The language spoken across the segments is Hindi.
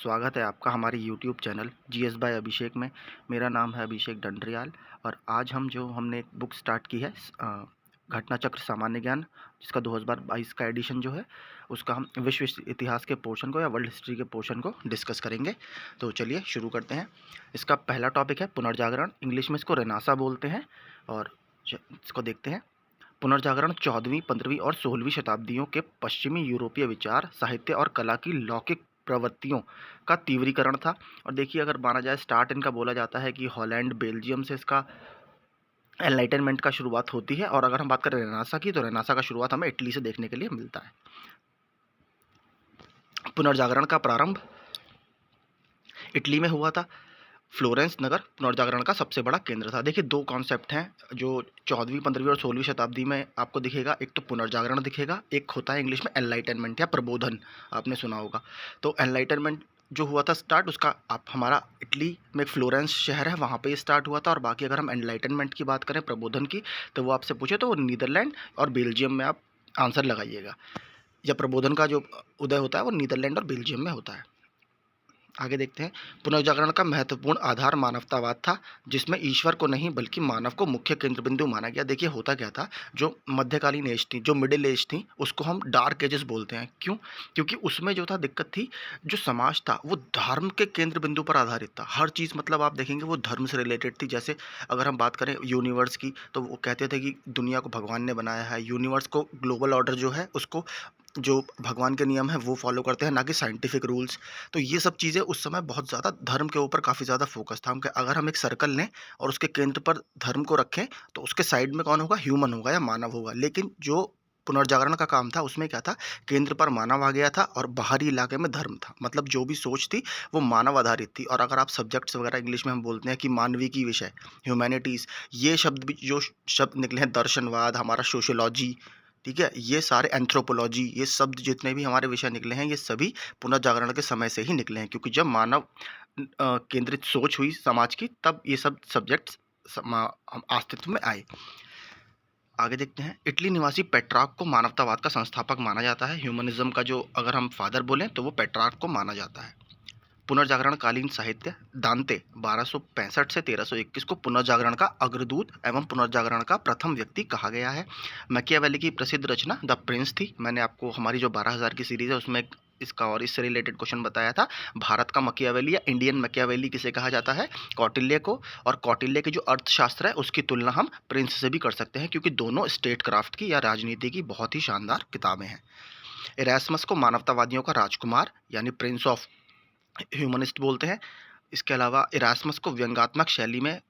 स्वागत है आपका हमारे यूट्यूब चैनल जीएस बाय अभिषेक में। मेरा नाम है अभिषेक डंडरियाल और आज हमने एक बुक स्टार्ट की है घटना चक्र सामान्य ज्ञान, जिसका 2022 का एडिशन जो है उसका हम विश्व इतिहास के पोर्शन को या वर्ल्ड हिस्ट्री के पोर्शन को डिस्कस करेंगे। तो चलिए शुरू करते हैं। इसका पहला टॉपिक है पुनर्जागरण, इंग्लिश में इसको रेनासा बोलते हैं। और इसको देखते हैं। पुनर्जागरण 14वीं, 15वीं और 16वीं शताब्दियों के पश्चिमी यूरोपीय विचार, साहित्य और कला की लौकिक प्रवृत्तियों का तीव्रीकरण था। और देखिए, अगर माना जाए स्टार्ट इनका बोला जाता है कि हॉलैंड, बेल्जियम से इसका एनलाइटनमेंट का शुरुआत होती है। और अगर हम बात करें रेनेसां की, तो रेनेसां का शुरुआत हमें इटली से देखने के लिए मिलता है। पुनर्जागरण का प्रारंभ इटली में हुआ था। फ्लोरेंस नगर पुनर्जागरण का सबसे बड़ा केंद्र था। देखिए, दो कॉन्सेप्ट हैं जो 14वीं, 15वीं और 16वीं शताब्दी में आपको दिखेगा। एक तो पुनर्जागरण दिखेगा, एक होता है इंग्लिश में एनलाइटनमेंट या प्रबोधन, आपने सुना होगा। तो एनलाइटनमेंट जो हुआ था स्टार्ट, उसका आप हमारा इटली में एक फ्लोरेंस शहर है, वहाँ पे स्टार्ट हुआ था। और बाकी अगर हम एनलाइटनमेंट की बात करें, प्रबोधन की, तो वो आपसे पूछे तो वो नीदरलैंड और बेल्जियम में आप आंसर लगाइएगा। या प्रबोधन का जो उदय होता है वो नीदरलैंड और बेल्जियम में होता है। आगे देखते हैं। पुनर्जागरण का महत्वपूर्ण आधार मानवतावाद था, जिसमें ईश्वर को नहीं बल्कि मानव को मुख्य केंद्र बिंदु माना गया। देखिए, होता क्या था, जो मध्यकालीन एज थी, जो मिडिल एज थी, उसको हम डार्क एजेस बोलते हैं। क्यों? क्योंकि उसमें जो था दिक्कत थी, जो समाज था वो धर्म के केंद्र बिंदु पर आधारित था। हर चीज़ मतलब आप देखेंगे वो धर्म से रिलेटेड थी। जैसे अगर हम बात करें यूनिवर्स की, तो वो कहते थे कि दुनिया को भगवान ने बनाया है। यूनिवर्स को, ग्लोबल ऑर्डर जो है उसको, जो भगवान के नियम हैं वो फॉलो करते हैं, ना कि साइंटिफिक रूल्स। तो ये सब चीज़ें उस समय बहुत ज़्यादा धर्म के ऊपर काफ़ी ज़्यादा फोकस था। हम अगर हम एक सर्कल लें और उसके केंद्र पर धर्म को रखें, तो उसके साइड में कौन होगा? ह्यूमन होगा या मानव होगा। लेकिन जो पुनर्जागरण का काम था उसमें क्या था? केंद्र पर मानव आ गया था और बाहरी इलाके में धर्म था। मतलब जो भी सोच थी वो मानव आधारित थी। और अगर आप सब्जेक्ट्स वगैरह इंग्लिश में हम बोलते हैं कि मानविकी विषय, ह्यूमैनिटीज़, ये शब्द भी जो शब्द निकले हैं, दर्शनवाद, हमारा सोशियोलॉजी, ठीक है, ये सारे एंथ्रोपोलॉजी, ये शब्द जितने भी हमारे विषय निकले हैं, ये सभी पुनर्जागरण के समय से ही निकले हैं। क्योंकि जब मानव केंद्रित सोच हुई समाज की, तब ये सब सब्जेक्ट्स अस्तित्व में आए। आगे देखते हैं। इटली निवासी पेट्रार्क को मानवतावाद का संस्थापक माना जाता है। ह्यूमनिज्म का जो अगर हम फादर बोलें तो वो पेट्रार्क को माना जाता है। पुनर्जागरण कालीन साहित्य, दांते 1265 से 1321 को पुनर्जागरण का अग्रदूत एवं पुनर्जागरण का प्रथम व्यक्ति कहा गया है। मैकियावेली की प्रसिद्ध रचना द प्रिंस थी। मैंने आपको हमारी जो 12,000 की सीरीज है उसमें इसका और इससे रिलेटेड क्वेश्चन बताया था। भारत का मैकियावेली या इंडियन मैकियावेली किसे कहा जाता है? कौटिल्य को। और कौटिल्य की जो अर्थशास्त्र है उसकी तुलना हम प्रिंस से भी कर सकते हैं, क्योंकि दोनों स्टेट क्राफ्ट की या राजनीति की बहुत ही शानदार किताबें हैं। इरास्मस को मानवतावादियों का राजकुमार यानी प्रिंस ऑफ ह्यूमनिस्ट बोलते हैं। इसके अलावा इरास्मस को व्यंग्यात्मक शैली में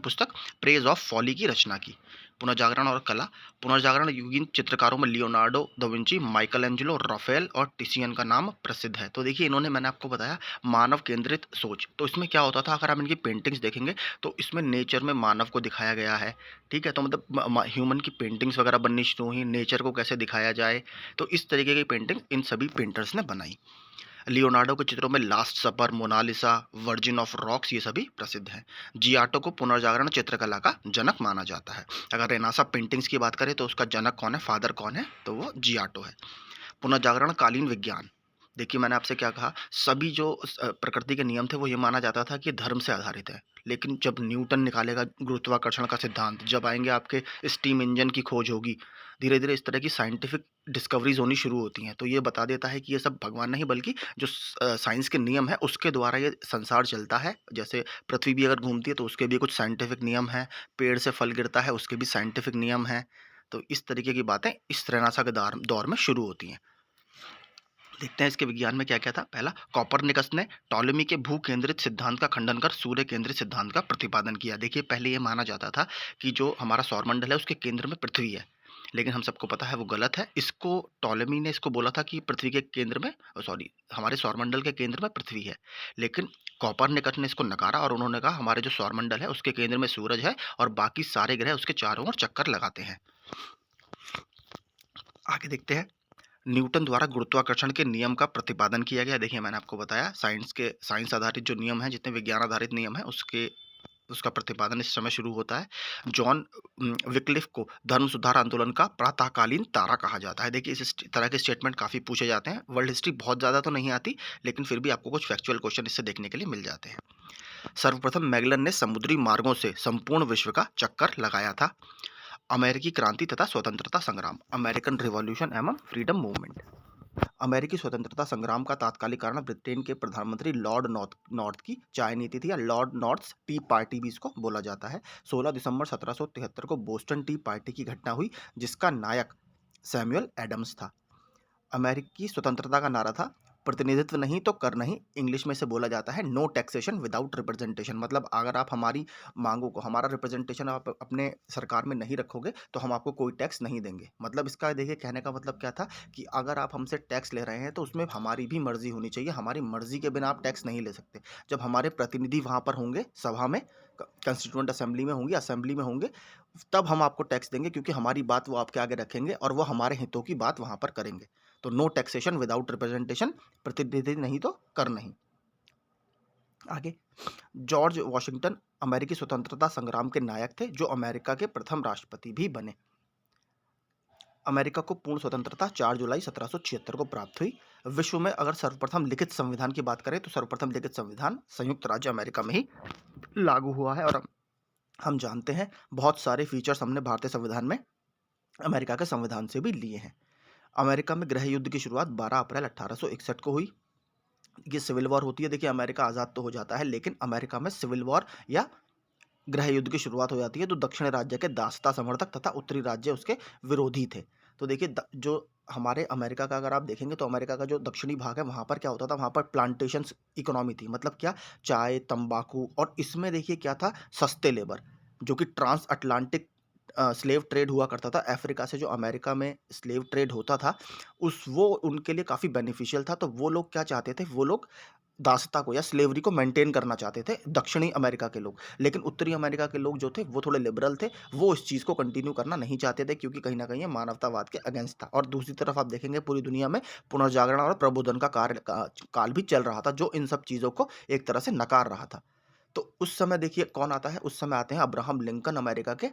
पुस्तक प्रेज ऑफ फॉली की रचना की। पुनर्जागरण और कला। पुनर्जागरण युगीन चित्रकारों में Leonardo da Vinci, Michael Angelo, Rafale और टिसियन का नाम प्रसिद्ध है। तो देखिए, इन्होंने, मैंने आपको बताया, मानव केंद्रित सोच। तो इसमें क्या होता था, अगर आप इनकी पेंटिंग्स देखेंगे तो इसमें नेचर में मानव को दिखाया गया है। ठीक है, तो मतलब ह्यूमन की पेंटिंग्स वगैरह बननी शुरू हुई, नेचर को कैसे दिखाया जाए। तो इस तरीके की पेंटिंग इन सभी पेंटर्स ने बनाई। लियोनार्डो के चित्रों में Last Supper, Mona Lisa, Virgin of Rocks, ये सभी प्रसिद्ध हैं। जियाटो को पुनर्जागरण चित्रकला का जनक माना जाता है। अगर रेनासा पेंटिंग्स की बात करें तो उसका जनक कौन है, फादर कौन है, तो वो जियाटो है। पुनर्जागरण कालीन विज्ञान। देखिए, मैंने आपसे क्या कहा, सभी जो प्रकृति के नियम थे वो ये माना जाता था कि धर्म से आधारित है। लेकिन जब न्यूटन निकालेगा गुरुत्वाकर्षण का सिद्धांत, जब आएंगे आपके स्टीम इंजन की खोज होगी, धीरे धीरे इस तरह की साइंटिफिक डिस्कवरीज होनी शुरू होती हैं। तो ये बता देता है कि ये सब भगवान नहीं बल्कि जो साइंस के नियम है उसके द्वारा ये संसार चलता है। जैसे पृथ्वी भी अगर घूमती है तो उसके भी कुछ साइंटिफिक नियम हैं, पेड़ से फल गिरता है उसके भी साइंटिफिक नियम हैं। तो इस तरीके की बातें इस रेनेसां के दौर में शुरू होती हैं। देखते हैं इसके विज्ञान में क्या क्या था। पहला, कॉपरनिकस ने टॉलेमी के भू केंद्रित सिद्धांत का खंडन कर सूर्य केंद्रित सिद्धांत का प्रतिपादन किया। देखिए, पहले ये माना जाता था कि जो हमारा सौरमंडल है उसके केंद्र में पृथ्वी है, लेकिन हम सबको पता है वो गलत है। इसको टॉलेमी ने इसको बोला था कि पृथ्वी के केंद्र में, सॉरी, हमारे सौरमंडल के केंद्र में पृथ्वी है। लेकिन कॉपरनिकस ने इसको नकारा और उन्होंने कहा हमारे जो सौरमंडल है उसके केंद्र में सूरज है और बाकी सारे ग्रह उसके चारों ओर चक्कर लगाते हैं। आगे देखते हैं। न्यूटन द्वारा गुरुत्वाकर्षण के नियम का प्रतिपादन किया गया। देखिए, मैंने आपको बताया साइंस आधारित जो नियम हैं, जितने विज्ञान आधारित नियम हैं, उसके उसका प्रतिपादन इस समय शुरू होता है। जॉन विक्लिफ को धर्म सुधार आंदोलन का प्रातःकालीन तारा कहा जाता है। देखिए इस तरह के स्टेटमेंट काफ़ी पूछे जाते हैं। वर्ल्ड हिस्ट्री बहुत ज़्यादा तो नहीं आती, लेकिन फिर भी आपको कुछ फैक्चुअल क्वेश्चन इससे देखने के लिए मिल जाते हैं। सर्वप्रथम मैगलन ने समुद्री मार्गों से संपूर्ण विश्व का चक्कर लगाया था। अमेरिकी क्रांति तथा स्वतंत्रता संग्राम, अमेरिकन रिवॉल्यूशन एवं फ्रीडम मूवमेंट। अमेरिकी स्वतंत्रता संग्राम का तात्कालिक कारण ब्रिटेन के प्रधानमंत्री लॉर्ड नॉर्थ की चाय नीति थी, या लॉर्ड नॉर्थ्स टी पार्टी भी इसको बोला जाता है। 16 दिसंबर 1773 को बोस्टन टी पार्टी की घटना हुई, जिसका नायक सैमुअल एडम्स था। अमेरिकी स्वतंत्रता का नारा था, प्रतिनिधित्व नहीं तो कर नहीं। इंग्लिश में से बोला जाता है नो टैक्सेशन विदाउट रिप्रेजेंटेशन। मतलब अगर आप हमारी मांगों को, हमारा रिप्रेजेंटेशन आप अपने सरकार में नहीं रखोगे तो हम आपको कोई टैक्स नहीं देंगे। मतलब इसका देखिए कहने का मतलब क्या था कि अगर आप हमसे टैक्स ले रहे हैं तो उसमें हमारी भी मर्जी होनी चाहिए। हमारी मर्जी के बिना आप टैक्स नहीं ले सकते। जब हमारे प्रतिनिधि वहाँ पर होंगे, सभा में, कंस्टिट्यूएंट असेंबली में होंगे, असेंबली में होंगे, तब हम आपको टैक्स देंगे, क्योंकि हमारी बात वो आपके आगे रखेंगे और वो हमारे हितों की बात वहाँ पर करेंगे। तो नो टैक्सेशन विदाउट रिप्रेजेंटेशन, प्रतिनिधि नहीं तो कर नहीं। आगे, जॉर्ज वॉशिंगटन अमेरिकी स्वतंत्रता संग्राम के नायक थे, जो अमेरिका के प्रथम राष्ट्रपति भी बने। अमेरिका को पूर्ण स्वतंत्रता 4 जुलाई 1776 को प्राप्त हुई। विश्व में अगर सर्वप्रथम लिखित संविधान की बात करें तो सर्वप्रथम लिखित संविधान संयुक्त राज्य अमेरिका में ही लागू हुआ है। और हम जानते हैं बहुत सारे फीचर्स हमने भारतीय संविधान में अमेरिका के संविधान से भी लिए हैं। अमेरिका में गृह युद्ध की शुरुआत 12 अप्रैल 1861 को हुई। ये सिविल वॉर होती है। देखिए अमेरिका आज़ाद तो हो जाता है, लेकिन अमेरिका में सिविल वॉर या गृह युद्ध की शुरुआत हो जाती है। तो दक्षिण राज्य के दासता समर्थक तथा उत्तरी राज्य उसके विरोधी थे। तो देखिए जो हमारे अमेरिका का अगर आप देखेंगे तो अमेरिका का जो दक्षिणी भाग है वहाँ पर क्या होता था, वहाँ पर प्लांटेशंस इकोनॉमी थी। मतलब क्या, चाय, तंबाकू, और इसमें देखिए क्या था, सस्ते लेबर, जो कि ट्रांस अटलांटिक स्लेव ट्रेड हुआ करता था। अफ्रीका से जो अमेरिका में स्लेव ट्रेड होता था वो उनके लिए काफ़ी बेनिफिशियल था। तो वो लोग क्या चाहते थे, वो लोग दासता को या स्लेवरी को मेंटेन करना चाहते थे, दक्षिणी अमेरिका के लोग। लेकिन उत्तरी अमेरिका के लोग जो थे वो थोड़े लिबरल थे, वो इस चीज़ को कंटिन्यू करना नहीं चाहते थे, क्योंकि कहीं ना कहीं ये मानवतावाद के अगेंस्ट था। और दूसरी तरफ आप देखेंगे पूरी दुनिया में पुनर्जागरण और प्रबोधन का काल भी चल रहा था, जो इन सब चीज़ों को एक तरह से नकार रहा था। तो उस समय देखिए कौन आता है, उस समय आते हैं अब्राहम लिंकन, अमेरिका के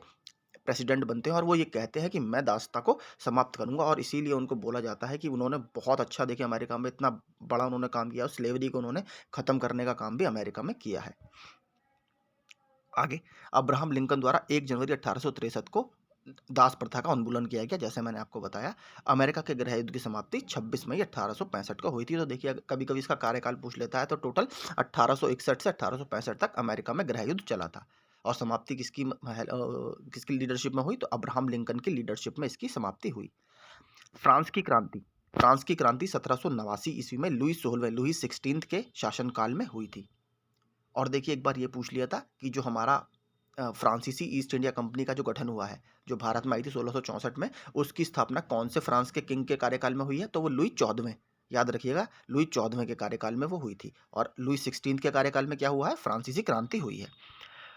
प्रेसिडेंट बनते हैं, और वो ये कहते हैं कि मैं दासता को समाप्त करूंगा। और इसीलिए उनको बोला जाता है कि उन्होंने बहुत अच्छा, देखिए अमेरिका में इतना बड़ा उन्होंने काम किया, और स्लेवरी को उन्होंने खत्म करने का काम भी अमेरिका में किया है। आगे, अब्राहम लिंकन द्वारा 1 जनवरी 1863 को दास प्रथा का उन्मूलन किया गया, जैसे मैंने आपको बताया। अमेरिका के गृह युद्ध की समाप्ति 26 मई 1865 को हुई थी। तो देखिए कभी कभी इसका कार्यकाल पूछ लेता है, तो टोटल 1861 से 1865 तक अमेरिका में गृह युद्ध चला था। और समाप्ति किसकी लीडरशिप में हुई, तो अब्राहम लिंकन की लीडरशिप में इसकी समाप्ति हुई। फ्रांस की क्रांति, 1789 ईस्वी में लुई 16 के शासनकाल में हुई थी। और देखिए एक बार ये पूछ लिया था कि जो हमारा फ्रांसीसी ईस्ट इंडिया कंपनी का जो गठन हुआ है, जो भारत में आई थी 1664 में, उसकी स्थापना कौन से फ्रांस के किंग के कार्यकाल में हुई है, तो वो लुई 14वें, याद रखिएगा, लुई 14वें के कार्यकाल में वो हुई थी। और लुई 16 के कार्यकाल में क्या हुआ है, फ्रांसीसी क्रांति हुई है।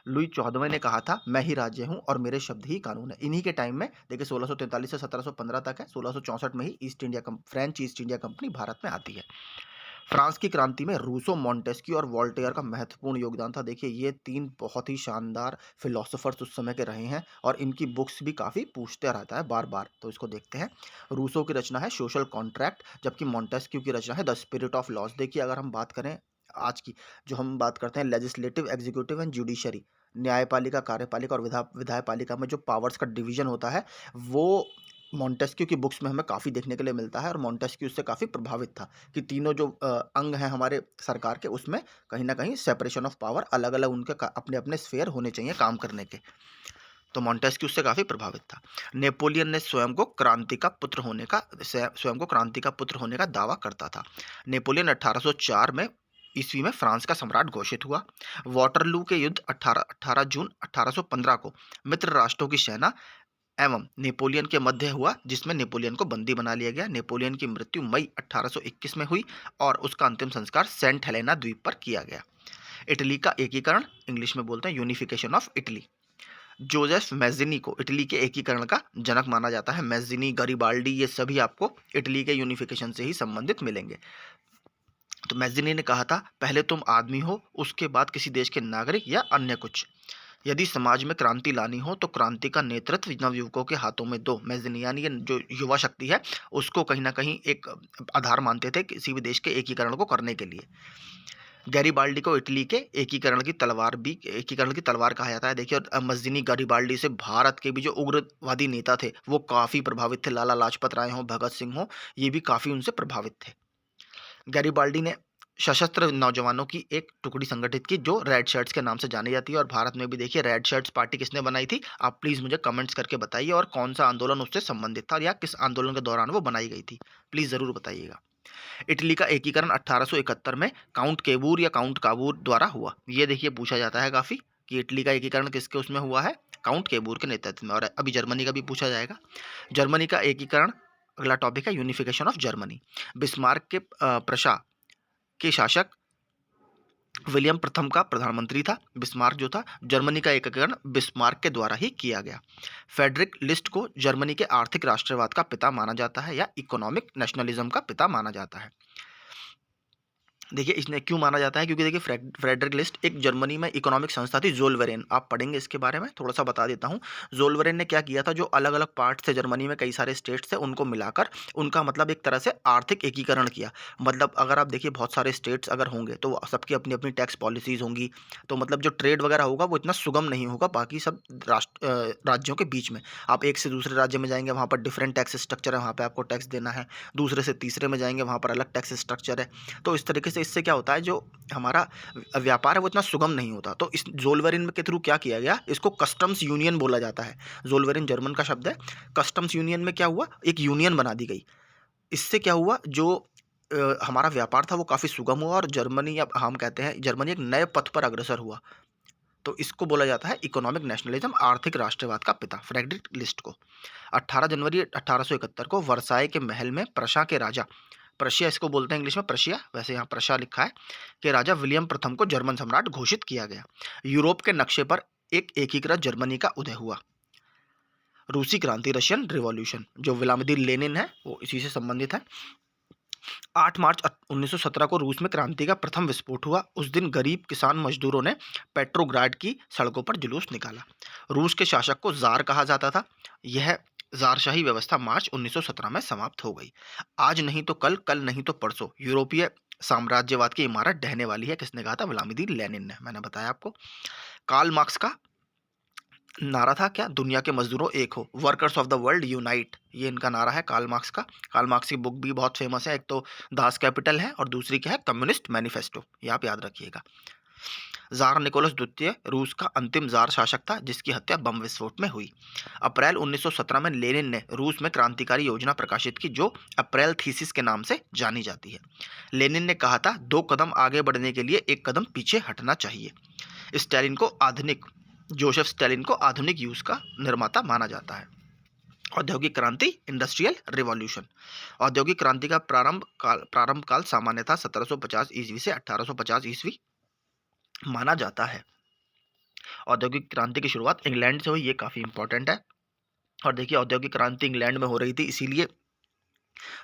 लुई 14वें ने कहा था, मैं ही राज्य हूँ और मेरे शब्द ही कानून है। इन्हीं के टाइम में देखिए 1643 से 1715 तक है, 1664 में ही French East India Company Bharat में आती है। फ्रांस की क्रांति में रूसो, मॉन्टेस्क्यू और वोल्टेयर का महत्वपूर्ण योगदान था। देखिए ये 3 बहुत ही शानदार फिलोसोफर्स उस समय के रहे हैं, और इनकी बुक्स भी काफ़ी पूछते रहता है बार बार। तो इसको देखते हैं। रूसो की रचना है सोशल कॉन्ट्रैक्ट, जबकि मॉन्टेस्क्यू की रचना है द स्पिरिट ऑफ लॉज। देखिए अगर हम बात करें आज की, जो हम बात करते हैं लेजिस्लेटिव, एग्जीक्यूटिव एंड जुडिशरी, न्यायपालिका, कार्यपालिका और विधायपालिका में जो पावर्स का डिवीजन होता है, वो मॉन्टेस्क्यू की बुक्स में हमें काफ़ी देखने के लिए मिलता है। और मॉन्टेस्क्यू उससे काफ़ी प्रभावित था कि तीनों जो अंग हैं हमारे सरकार के, उसमें कहीं ना कहीं सेपरेशन ऑफ पावर, अलग अलग उनके अपने अपने स्फेयर होने चाहिए काम करने के। तो मॉन्टेस्क्यू उससे काफ़ी प्रभावित था। नेपोलियन ने स्वयं को क्रांति का पुत्र होने का दावा करता था। नेपोलियन 1804 में ईस्वी में फ्रांस का सम्राट घोषित हुआ। वाटरलू के युद्ध 18 जून 1815 को मित्र राष्ट्रों की सेना एवं नेपोलियन के मध्य हुआ, जिसमें नेपोलियन को बंदी बना लिया गया। नेपोलियन की मृत्यु मई 1821 में हुई और उसका अंतिम संस्कार सेंट हेलेना द्वीप पर किया गया। इटली का एकीकरण, इंग्लिश में बोलते हैं unification of Italy. Joseph Mazzini को इटली के एकीकरण का जनक माना जाता है। मैज़िनी, गरिबाल्डी, ये सभी आपको इटली के यूनिफिकेशन से ही संबंधित मिलेंगे। तो मैज़िनी ने कहा था, पहले तुम आदमी हो, उसके बाद किसी देश के नागरिक या अन्य कुछ। यदि समाज में क्रांति लानी हो तो क्रांति का नेतृत्व नवयुवकों के हाथों में दो। मैगजीनी यानी ये जो युवा शक्ति है उसको कहीं ना कहीं एक आधार मानते थे किसी भी देश के एकीकरण को करने के लिए। गैरिबाल्डी को इटली के एकीकरण की तलवार कहा जाता है। देखिए, और मस्जिनी गैरिबाल्डी से भारत के भी जो उग्रवादी नेता थे वो काफ़ी प्रभावित थे। लाला लाजपत राय हो, भगत सिंह हो, ये भी काफ़ी उनसे प्रभावित थे। गैरिबाल्डी ने सशस्त्र नौजवानों की एक टुकड़ी संगठित की जो रेड शर्ट्स के नाम से जानी जाती है। और भारत में भी देखिए रेड शर्ट्स पार्टी किसने बनाई थी, आप प्लीज़ मुझे कमेंट्स करके बताइए, और कौन सा आंदोलन उससे संबंधित था या किस आंदोलन के दौरान वो बनाई गई थी, प्लीज़ ज़रूर बताइएगा। इटली का एकीकरण 1871 में काउंट केबूर या काउंट काबूर द्वारा हुआ। ये देखिए पूछा जाता है काफ़ी कि इटली का एकीकरण किसके उसमें हुआ है, काउंट केबूर के नेतृत्व में। और अभी जर्मनी का भी पूछा जाएगा। जर्मनी का एकीकरण, अगला टॉपिक है यूनिफिकेशन ऑफ जर्मनी। बिस्मार्क के प्रशा के शासक विलियम प्रथम का प्रधानमंत्री था। बिस्मार्क जो था, जर्मनी का एकीकरण बिस्मार्क के द्वारा ही किया गया। फेडरिक लिस्ट को जर्मनी के आर्थिक राष्ट्रवाद का पिता माना जाता है या इकोनॉमिक नेशनलिज्म का पिता माना जाता है। देखिए इसने क्यों माना जाता है, क्योंकि देखिए फ्रेडरिक लिस्ट एक जर्मनी में इकोनॉमिक संस्था थी, ज़ोल्वेरेन, आप पढ़ेंगे इसके बारे में, थोड़ा सा बता देता हूँ। ज़ोल्वेरेन ने क्या किया था, जो अलग अलग पार्ट थे जर्मनी में, कई सारे स्टेट्स थे, उनको मिलाकर उनका मतलब एक तरह से आर्थिक एकीकरण किया। मतलब अगर आप देखिए बहुत सारे स्टेट्स अगर होंगे तो सबकी अपनी अपनी टैक्स पॉलिसीज़ होंगी, तो मतलब जो ट्रेड वगैरह होगा वो इतना सुगम नहीं होगा बाकी सब राज्यों के बीच में। आप एक से दूसरे राज्य में जाएंगे, वहाँ पर डिफरेंट टैक्स स्ट्रक्चर है, वहाँ पर आपको टैक्स देना है। दूसरे से तीसरे में जाएंगे, वहाँ पर अलग टैक्स स्ट्रक्चर है। तो इस तरीके से इससे क्या होता है, जो हमारा व्यापार है वो इतना सुगम नहीं होता। तो इस ज़ोल्वेरिन के थ्रू क्या किया गया, इसको कस्टम्स यूनियन बोला जाता है। ज़ोल्वेरिन जर्मन का शब्द है। कस्टम्स यूनियन में क्या हुआ, एक यूनियन बना दी गई। इससे क्या हुआ, जो हमारा व्यापार था वो काफ़ी सुगम हुआ, और जर्मनी, या हम कहते हैं जर्मनी, एक नए पथ पर अग्रसर हुआ। तो इसको बोला जाता है इकोनॉमिक नेशनलिज्म, आर्थिक राष्ट्रवाद का पिता, फ्रेडरिक लिस्ट को। 18 जनवरी 1871 को वर्साई के महल में प्रशा के राजा, प्रशिया इसको बोलते हैं इंग्लिश में, प्रशिया, वैसे यहाँ प्रशा लिखा है, कि राजा विलियम प्रथम को जर्मन सम्राट घोषित किया गया। यूरोप के नक्शे पर एक एकीकृत जर्मनी का उदय हुआ। रूसी क्रांति, रशियन रिवॉल्यूशन, जो व्लादिमीर लेनिन है वो इसी से संबंधित है। 8 मार्च 1917 को रूस में क्रांति का प्रथम विस्फोट हुआ। उस दिन गरीब किसान मजदूरों ने पेट्रोग्राड की सड़कों पर जुलूस निकाला। रूस के शासक को जार कहा जाता था। यह ज़ारशाही व्यवस्था मार्च 1917 में समाप्त हो गई। आज नहीं तो कल, कल नहीं तो परसों यूरोपीय साम्राज्यवाद की इमारत ढहने वाली है। किसने कहा था, व्लादिमीर लेनिन ने, मैंने बताया आपको। कार्ल मार्क्स का नारा था क्या, दुनिया के मजदूरों एक हो, workers of the world unite, ये इनका नारा है कार्ल मार्क्स का। कार्ल मार्क्स की बुक भी बहुत फेमस है, एक तो दास कैपिटल है और दूसरी क्या है, कम्युनिस्ट मैनिफेस्टो, ये आप याद रखिएगा। जार निकोलस द्वितीय रूस का अंतिम जार शासक था जिसकी हत्या बम विस्फोट में हुई। अप्रैल 1917 में लेनिन ने रूस में क्रांतिकारी योजना प्रकाशित की जो अप्रैल थीसिस के नाम से जानी जाती है। लेनिन ने कहा था, 2 कदम आगे बढ़ने के लिए 1 कदम पीछे हटना चाहिए। जोसेफ स्टालिन को आधुनिक यूज का निर्माता माना जाता है। औद्योगिक क्रांति, इंडस्ट्रियल रिवॉल्यूशन। औद्योगिक क्रांति का प्रारंभ काल सामान्यतः 1750 ईस्वी से 1850 ईस्वी माना जाता है। औद्योगिक क्रांति की शुरुआत इंग्लैंड से हुई, ये काफ़ी इंपॉर्टेंट है। और देखिए औद्योगिक क्रांति इंग्लैंड में हो रही थी, इसीलिए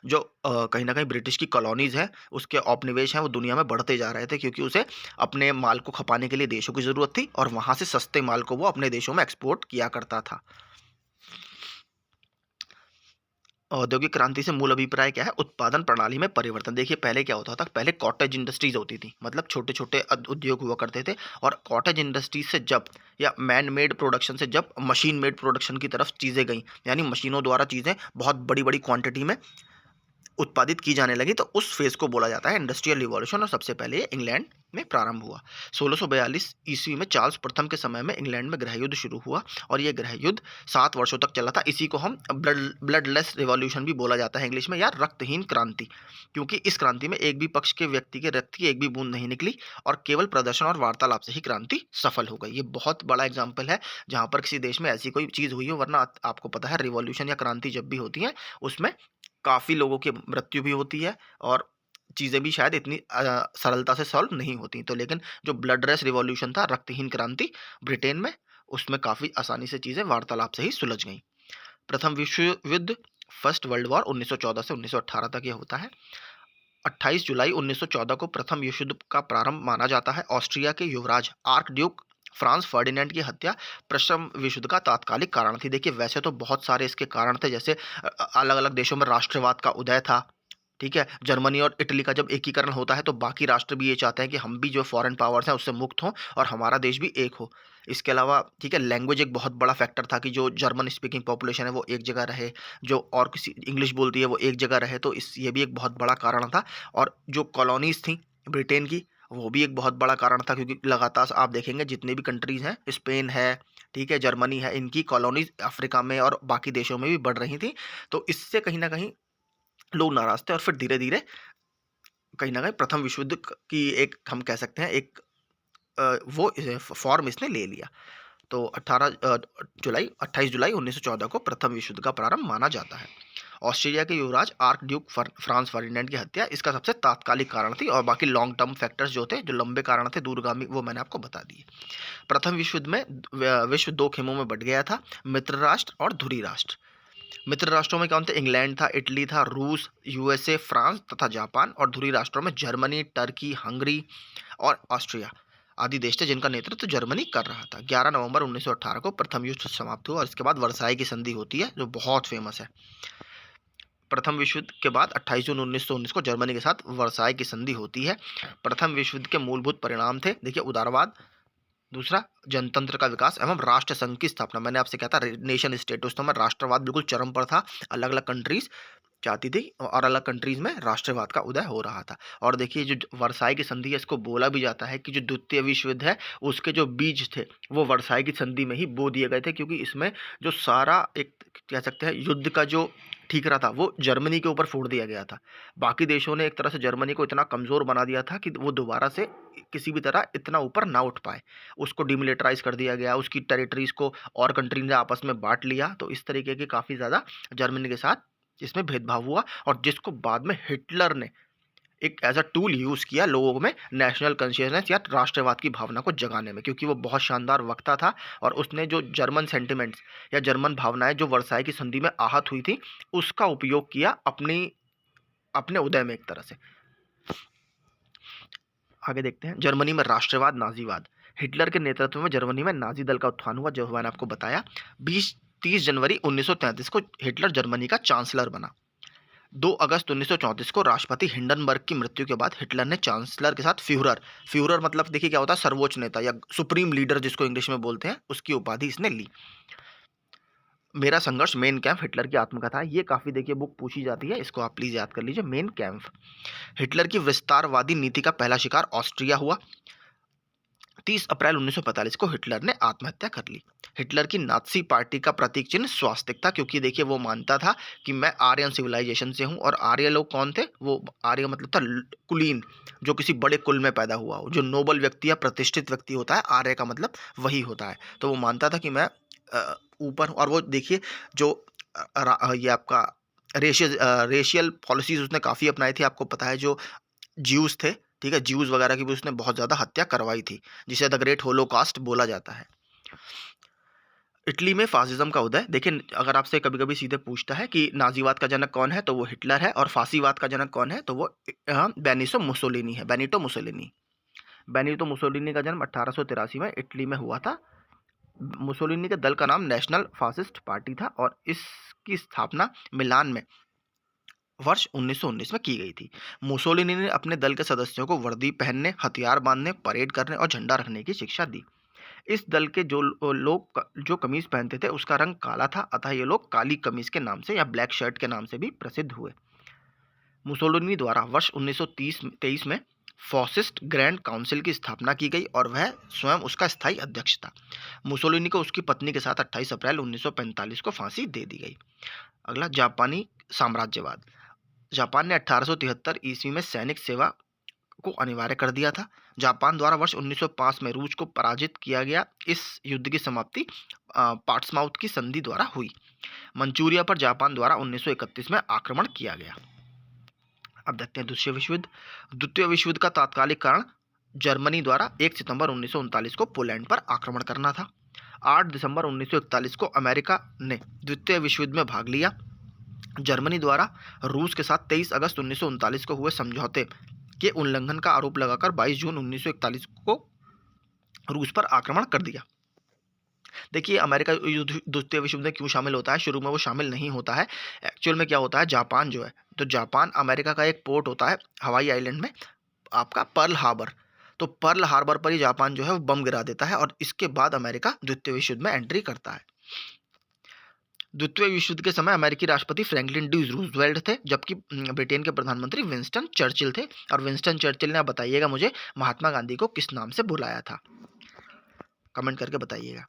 जो कहीं ना कहीं ब्रिटिश की कॉलोनीज़ हैं उसके औपनिवेश हैं वो दुनिया में बढ़ते जा रहे थे, क्योंकि उसे अपने माल को खपाने के लिए देशों की ज़रूरत थी और वहाँ से सस्ते माल को वो अपने देशों में एक्सपोर्ट किया करता था। औद्योगिक क्रांति से मूल अभिप्राय क्या है, उत्पादन प्रणाली में परिवर्तन। देखिए पहले क्या होता था, पहले कॉटेज इंडस्ट्रीज होती थी, मतलब छोटे छोटे उद्योग हुआ करते थे, और कॉटेज इंडस्ट्रीज से जब, या मैन मेड प्रोडक्शन से जब मशीन मेड प्रोडक्शन की तरफ चीज़ें गई, यानी मशीनों द्वारा चीज़ें बहुत बड़ी बड़ी क्वांटिटी में उत्पादित की जाने लगी, तो उस फेज़ को बोला जाता है इंडस्ट्रियल रिवॉल्यूशन। और सबसे पहले ये इंग्लैंड में प्रारंभ हुआ। 1642 ईस्वी में चार्ल्स प्रथम के समय में इंग्लैंड में गृह युद्ध शुरू हुआ, और ये गृह युद्ध 7 वर्षों तक चला था। इसी को हम ब्लडलेस रिवॉल्यूशन भी बोला जाता है इंग्लिश में, या रक्तहीन क्रांति, क्योंकि इस क्रांति में एक भी पक्ष के व्यक्ति के रक्त की एक भी बूंद नहीं निकली, और केवल प्रदर्शन और वार्तालाप से ही क्रांति सफल हो गई। ये बहुत बड़ा एग्जाम्पल है जहाँ पर किसी देश में ऐसी कोई चीज़ हुई हो, वरना आपको पता है रिवॉल्यूशन या क्रांति जब भी होती है उसमें काफ़ी लोगों की मृत्यु भी होती है, और चीज़ें भी शायद इतनी सरलता से सॉल्व नहीं होती। तो लेकिन जो ब्लड रेस रिवॉल्यूशन था, रक्तहीन क्रांति ब्रिटेन में, उसमें काफ़ी आसानी से चीज़ें वार्तालाप से ही सुलझ गईं। प्रथम विश्व युद्ध, फर्स्ट वर्ल्ड वॉर 1914 से 1918 तक ये होता है। 28 जुलाई 1914 को प्रथम विश्व युद्ध का प्रारंभ माना जाता है। ऑस्ट्रिया के युवराज आर्क ड्यूक फ्रांस फर्डिनेंड की हत्या प्रथम विश्व युद्ध का तात्कालिक कारण थी। देखिए वैसे तो बहुत सारे इसके कारण थे, जैसे अलग अलग देशों में राष्ट्रवाद का उदय था, ठीक है। जर्मनी और इटली का जब एकीकरण होता है तो बाकी राष्ट्र भी ये चाहते हैं कि हम भी जो फॉरेन पावर्स हैं उससे मुक्त हों और हमारा देश भी एक हो। इसके अलावा ठीक है, लैंग्वेज एक बहुत बड़ा फैक्टर था कि जो जर्मन स्पीकिंग पॉपुलेशन है वो एक जगह रहे, जो और किसी इंग्लिश बोलती है वो एक जगह रहे, तो इस ये भी एक बहुत बड़ा कारण था। और जो कॉलोनीज थी ब्रिटेन की, वो भी एक बहुत बड़ा कारण था, क्योंकि लगातार आप देखेंगे जितनी भी कंट्रीज हैं, स्पेन है, ठीक है, जर्मनी है, इनकी कॉलोनीज अफ्रीका में और बाकी देशों में भी बढ़ रही थी। तो इससे कहीं ना कहीं लोग नाराज थे और फिर धीरे धीरे कहीं ना कहीं प्रथम विश्व युद्ध की एक हम कह सकते हैं एक वो फॉर्म इसने ले लिया। तो 28 जुलाई 1914 को प्रथम विश्व युद्ध का प्रारंभ माना जाता है। ऑस्ट्रेलिया के युवराज आर्क ड्यूक फ्रांस फर्डिनेंड की हत्या इसका सबसे तात्कालिक कारण थी, और बाकी लॉन्ग टर्म फैक्टर्स जो थे, जो लंबे कारण थे दूरगामी, वो मैंने आपको बता दिए। प्रथम विश्व युद्ध में विश्व दो खेमों में बंट गया था, मित्र राष्ट्र और धुरी राष्ट्र। मित्र राष्ट्रों में कौन थे? इंग्लैंड था, इटली था, रूस, यूएसए, फ्रांस तथा जापान। और धुरी राष्ट्रों में जर्मनी, टर्की, हंगरी और ऑस्ट्रिया आदि देश थे, जिनका नेतृत्व जर्मनी कर रहा था। 11 नवंबर 1918 को प्रथम युद्ध समाप्त हुआ और इसके बाद वर्साई की संधि होती है, जो बहुत फेमस है। प्रथम विश्व युद्ध के बाद 28 जून 1919 को जर्मनी के साथ वर्साई की संधि होती है। प्रथम विश्व युद्ध के मूलभूत परिणाम थे, देखिए, उदारवाद, दूसरा जनतंत्र का विकास एवं राष्ट्र संघ की स्थापना। मैंने आपसे कहा था नेशन स्टेट, उस समय राष्ट्रवाद बिल्कुल चरम पर था, अलग अलग कंट्रीज चाहती थी और अलग कंट्रीज में राष्ट्रवाद का उदय हो रहा था। और देखिए जो वर्साई की संधि है, इसको बोला भी जाता है कि जो द्वितीय विश्व युद्ध है उसके जो बीज थे वो वर्साई की संधि में ही बो दिए गए थे, क्योंकि इसमें जो सारा एक कह सकते हैं युद्ध का जो ठीकरा था वो जर्मनी के ऊपर फोड़ दिया गया था। बाकी देशों ने एक तरह से जर्मनी को इतना कमजोर बना दिया था कि वो दोबारा से किसी भी तरह इतना ऊपर ना उठ पाए। उसको डिमिलिटराइज कर दिया गया, उसकी टेरिटरीज को और कंट्री ने आपस में बांट लिया। तो इस तरीके के काफ़ी ज़्यादा जर्मनी के साथ इसमें भेदभाव हुआ, और जिसको बाद में हिटलर ने एक एज अ टूल यूज़ किया लोगों में नेशनल कॉन्शियसनेस या राष्ट्रवाद की भावना को जगाने में, क्योंकि वो बहुत शानदार वक्ता था और उसने जो जर्मन सेंटिमेंट्स या जर्मन भावनाएं जो वर्साई की संधि में आहत हुई थी उसका उपयोग किया अपने उदय में एक तरह से। आगे देखते हैं, जर्मनी में राष्ट्रवाद, नाजीवाद। हिटलर के नेतृत्व में जर्मनी में नाजी दल का उत्थान हुआ, जो मैंने आपको बताया। 30 जनवरी 1933 को हिटलर जर्मनी का चांसलर बना। 2 अगस्त 1934 को राष्ट्रपति हिंडनबर्ग की मृत्यु के बाद हिटलर ने चांसलर के साथ फ्यूरर मतलब देखिए क्या होता है, सर्वोच्च नेता या सुप्रीम लीडर जिसको इंग्लिश में बोलते हैं, उसकी उपाधि इसने ली। मेरा संघर्ष, मेन कैंप, हिटलर की आत्मकथा। ये काफ़ी देखिए बुक पूछी जाती है, इसको आप प्लीज़ याद कर लीजिए। मेन कैंप, हिटलर की विस्तारवादी नीति का पहला शिकार ऑस्ट्रिया हुआ। 30 अप्रैल 1945 को हिटलर ने आत्महत्या कर ली। हिटलर की नात्सी पार्टी का प्रतीक चिन्ह स्वास्तिक था, क्योंकि देखिए वो मानता था कि मैं आर्यन सिविलाइजेशन से हूँ। और आर्य लोग कौन थे? वो आर्य मतलब था कुलीन, जो किसी बड़े कुल में पैदा हुआ हो, जो नोबल व्यक्ति या प्रतिष्ठित व्यक्ति होता है, आर्य का मतलब वही होता है। तो वो मानता था कि मैं ऊपर हूँ। और वो देखिए जो ये आपका रेशियल पॉलिसीज उसने काफ़ी अपनाई थी। आपको पता है जो ज्यूज थे, ठीक है, ज्यूज वगैरह की भी उसने बहुत ज़्यादा हत्या करवाई थी, जिसे द ग्रेट होलोकास्ट बोला जाता है। इटली में फासिज्म का उदय। देखिए अगर आपसे कभी कभी सीधे पूछता है कि नाजीवाद का जनक कौन है, तो वो हिटलर है, और फासीवाद का जनक कौन है, तो वो बेनिटो मुसोलिनी है। बेनिटो मुसोलिनी का जन्म 1883 में इटली में हुआ था। मुसोलिनी के दल का नाम नेशनल फासिस्ट पार्टी था और इसकी स्थापना मिलान में वर्ष 1919 में की गई थी। मुसोलिनी ने अपने दल के सदस्यों को वर्दी पहनने, हथियार बांधने, परेड करने और झंडा रखने की शिक्षा दी। इस दल के जो लोग जो कमीज पहनते थे उसका रंग काला था, अतः ये लोग काली कमीज के नाम से या ब्लैक शर्ट के नाम से भी प्रसिद्ध हुए। मुसोलिनी द्वारा वर्ष 1923 में फॉसिस्ट ग्रैंड काउंसिल की स्थापना की गई और वह स्वयं उसका स्थायी अध्यक्ष था। मुसोलिनी को उसकी पत्नी के साथ 28 अप्रैल 1945 को फांसी दे दी गई। अगला, जापानी साम्राज्यवाद। जापान ने 1873 ईस्वी में सैनिक सेवा को अनिवार्य कर दिया था। जापान द्वारा वर्ष 1905 में रूस को पराजित किया गया। इस युद्ध की समाप्ति पार्ट्समाउथ की संधि द्वारा हुई। मंचूरिया पर जापान द्वारा 1931 में आक्रमण किया गया। अब देखते हैं द्वितीय विश्व युद्ध। द्वितीय विश्व युद्ध का तात्कालिक कारण जर्मनी द्वारा 1 सितंबर 1939 को पोलैंड पर आक्रमण करना था। 8 दिसंबर 1941 को अमेरिका ने द्वितीय विश्व युद्ध में भाग लिया। जर्मनी द्वारा रूस के साथ 23 अगस्त 1939 को हुए समझौते के उल्लंघन का आरोप लगाकर 22 जून 1941 को रूस पर आक्रमण कर दिया। देखिए अमेरिका युद्ध द्वितीय विश्व युद्ध में क्यों शामिल होता है, शुरू में वो शामिल नहीं होता है। एक्चुअल में क्या होता है, जापान जो है, तो जापान अमेरिका का एक पोर्ट होता है हवाई आइलैंड में, आपका पर्ल हार्बर। तो पर्ल हार्बर पर ही जापान जो है वो बम गिरा देता है और इसके बाद अमेरिका द्वितीय विश्व युद्ध में एंट्री करता है। द्वितीय विश्व युद्ध के समय अमेरिकी राष्ट्रपति फ्रैंकलिन डी रूजवेल्ट थे, जबकि ब्रिटेन के प्रधानमंत्री विंस्टन चर्चिल थे। और विंस्टन चर्चिल ने, आप बताइएगा मुझे, महात्मा गांधी को किस नाम से बुलाया था, कमेंट करके बताइएगा।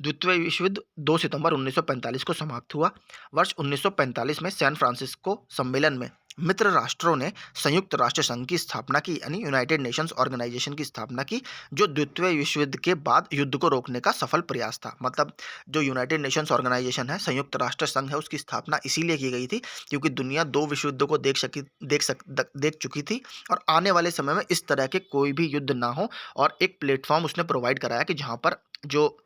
द्वितीय विश्व युद्ध 2 सितंबर 1945 को समाप्त हुआ। वर्ष 1945 में सैन फ्रांसिस्को सम्मेलन में मित्र राष्ट्रों ने संयुक्त राष्ट्र संघ की स्थापना की, यानी यूनाइटेड नेशंस ऑर्गेनाइजेशन की स्थापना की, जो द्वितीय विश्व युद्ध के बाद युद्ध को रोकने का सफल प्रयास था। मतलब जो यूनाइटेड नेशंस ऑर्गेनाइजेशन है, संयुक्त राष्ट्र संघ है, उसकी स्थापना इसीलिए की गई थी क्योंकि दुनिया 2 विश्व युद्धों को देख चुकी थी और आने वाले समय में इस तरह के कोई भी युद्ध ना हो, और एक प्लेटफॉर्म उसने प्रोवाइड कराया कि जहाँ पर जो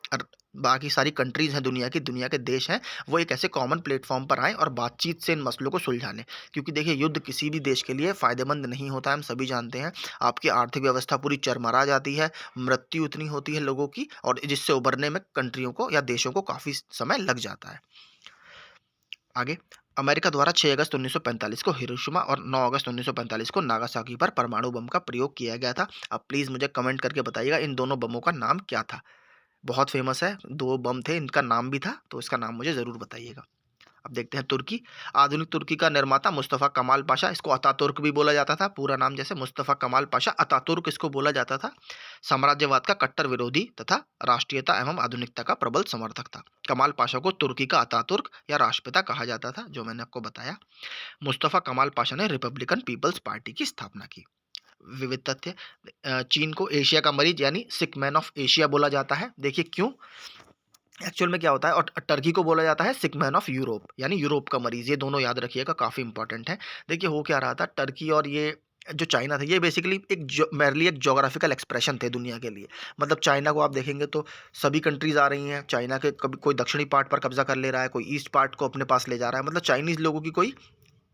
बाकी सारी कंट्रीज़ हैं, दुनिया के देश हैं, वो एक ऐसे कॉमन प्लेटफॉर्म पर आएँ और बातचीत से इन मसलों को सुलझा लें। क्योंकि देखिए युद्ध किसी भी देश के लिए फ़ायदेमंद नहीं होता है, हम सभी जानते हैं। आपकी आर्थिक व्यवस्था पूरी चरमरा जाती है, मृत्यु इतनी होती है लोगों की, और जिससे उभरने में कंट्रियों को या देशों को काफ़ी समय लग जाता है। आगे, अमेरिका द्वारा 6 अगस्त 1945 को हिरोशिमा और 9 अगस्त 1945 को नागासाकी पर परमाणु बम का प्रयोग किया गया था। अब प्लीज़ मुझे कमेंट करके बताइएगा इन दोनों बमों का नाम क्या था? बहुत फेमस है, 2 बम थे, इनका नाम भी था, तो इसका नाम मुझे ज़रूर बताइएगा। अब देखते हैं तुर्की। आधुनिक तुर्की का निर्माता मुस्तफ़ा कमाल पाशा, इसको अतातुर्क भी बोला जाता था, पूरा नाम जैसे मुस्तफ़ा कमाल पाशा अतातुर्क इसको बोला जाता था। साम्राज्यवाद का कट्टर विरोधी तथा राष्ट्रीयता एवं आधुनिकता का प्रबल समर्थक था। कमाल पाशा को तुर्की का अतातुर्क या राष्ट्रपिता कहा जाता था, जो मैंने आपको बताया। मुस्तफ़ा कमाल पाशा ने रिपब्लिकन पीपल्स पार्टी की स्थापना की। विविध तथ्य, चीन को एशिया का मरीज यानी सिक मैन ऑफ एशिया बोला जाता है। देखिए क्यों, एक्चुअल में क्या होता है, और टर्की को बोला जाता है सिक मैन ऑफ यूरोप, यानी यूरोप का मरीज। ये दोनों याद रखिएगा, काफ़ी इंपॉर्टेंट है। देखिए हो क्या रहा था, टर्की और ये जो चाइना था, ये बेसिकली मेरली एक जोग्राफिकल एक्सप्रेशन थे दुनिया के लिए। मतलब चाइना को आप देखेंगे तो सभी कंट्रीज आ रही हैं, चाइना के कभी कोई दक्षिणी पार्ट पर कब्जा कर ले रहा है, कोई ईस्ट पार्ट को अपने पास ले जा रहा है। मतलब चाइनीज लोगों की कोई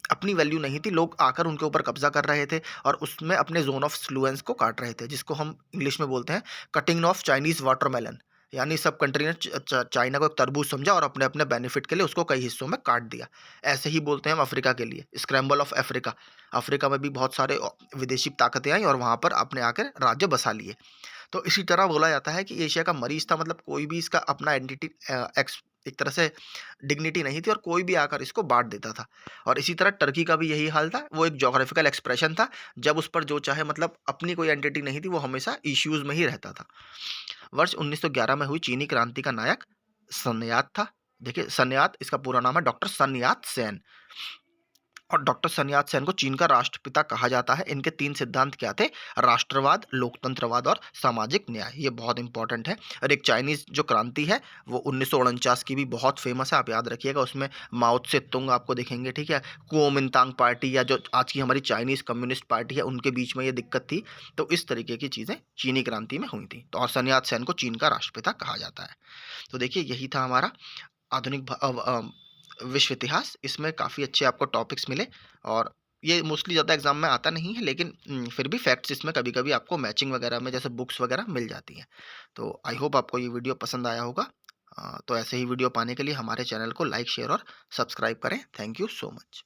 अपनी वैल्यू नहीं थी, लोग आकर उनके ऊपर कब्जा कर रहे थे और उसमें अपने जोन ऑफ फ्लुएंस को काट रहे थे, जिसको हम इंग्लिश में बोलते हैं कटिंग ऑफ चाइनीज वाटरमेलन। यानी सब कंट्री ने चाइना को एक तरबूज समझा और अपने अपने बेनिफिट के लिए उसको कई हिस्सों में काट दिया। ऐसे ही बोलते हैं हम अफ्रीका के लिए, स्क्रैम्बल ऑफ अफ्रीका। अफ्रीका में भी बहुत सारे विदेशी ताकतें आई और वहाँ पर अपने आकर राज्य बसा लिए। तो इसी तरह बोला जाता है कि एशिया का मरीज था, मतलब कोई भी इसका अपना आइडेंटिटी एक तरह से डिग्निटी नहीं थी और कोई भी आकर इसको बांट देता था। और इसी तरह टर्की का भी यही हाल था, वो एक जोग्राफिकल एक्सप्रेशन था, जब उस पर जो चाहे, मतलब अपनी कोई एंटिटी नहीं थी, वो हमेशा इश्यूज में ही रहता था। वर्ष 1911 में हुई चीनी क्रांति का नायक सन यात था। देखिए सन यात, इसका पूरा नाम है डॉक्टर सन यात सेन, और डॉक्टर सन यात सेन को चीन का राष्ट्रपिता कहा जाता है। इनके 3 सिद्धांत क्या थे, राष्ट्रवाद, लोकतंत्रवाद और सामाजिक न्याय। ये बहुत इंपॉर्टेंट है। और एक चाइनीज जो क्रांति है वो 1949 की भी बहुत फेमस है, आप याद रखिएगा। उसमें माओ त्से तुंग आपको दिखेंगे, ठीक है। कुओमिंतांग पार्टी या जो आज की हमारी चाइनीज कम्युनिस्ट पार्टी है, उनके बीच में ये दिक्कत थी। तो इस तरीके की चीज़ें चीनी क्रांति में हुई थी। तो और सन यात सेन को चीन का राष्ट्रपिता कहा जाता है। तो देखिए यही था हमारा आधुनिक विश्व इतिहास। इसमें काफ़ी अच्छे आपको टॉपिक्स मिले, और ये मोस्टली ज़्यादा एग्जाम में आता नहीं है, लेकिन फिर भी फैक्ट्स इसमें कभी कभी आपको मैचिंग वगैरह में जैसे बुक्स वगैरह मिल जाती हैं। तो आई होप आपको ये वीडियो पसंद आया होगा। तो ऐसे ही वीडियो पाने के लिए हमारे चैनल को लाइक, शेयर और सब्सक्राइब करें। Thank you so much.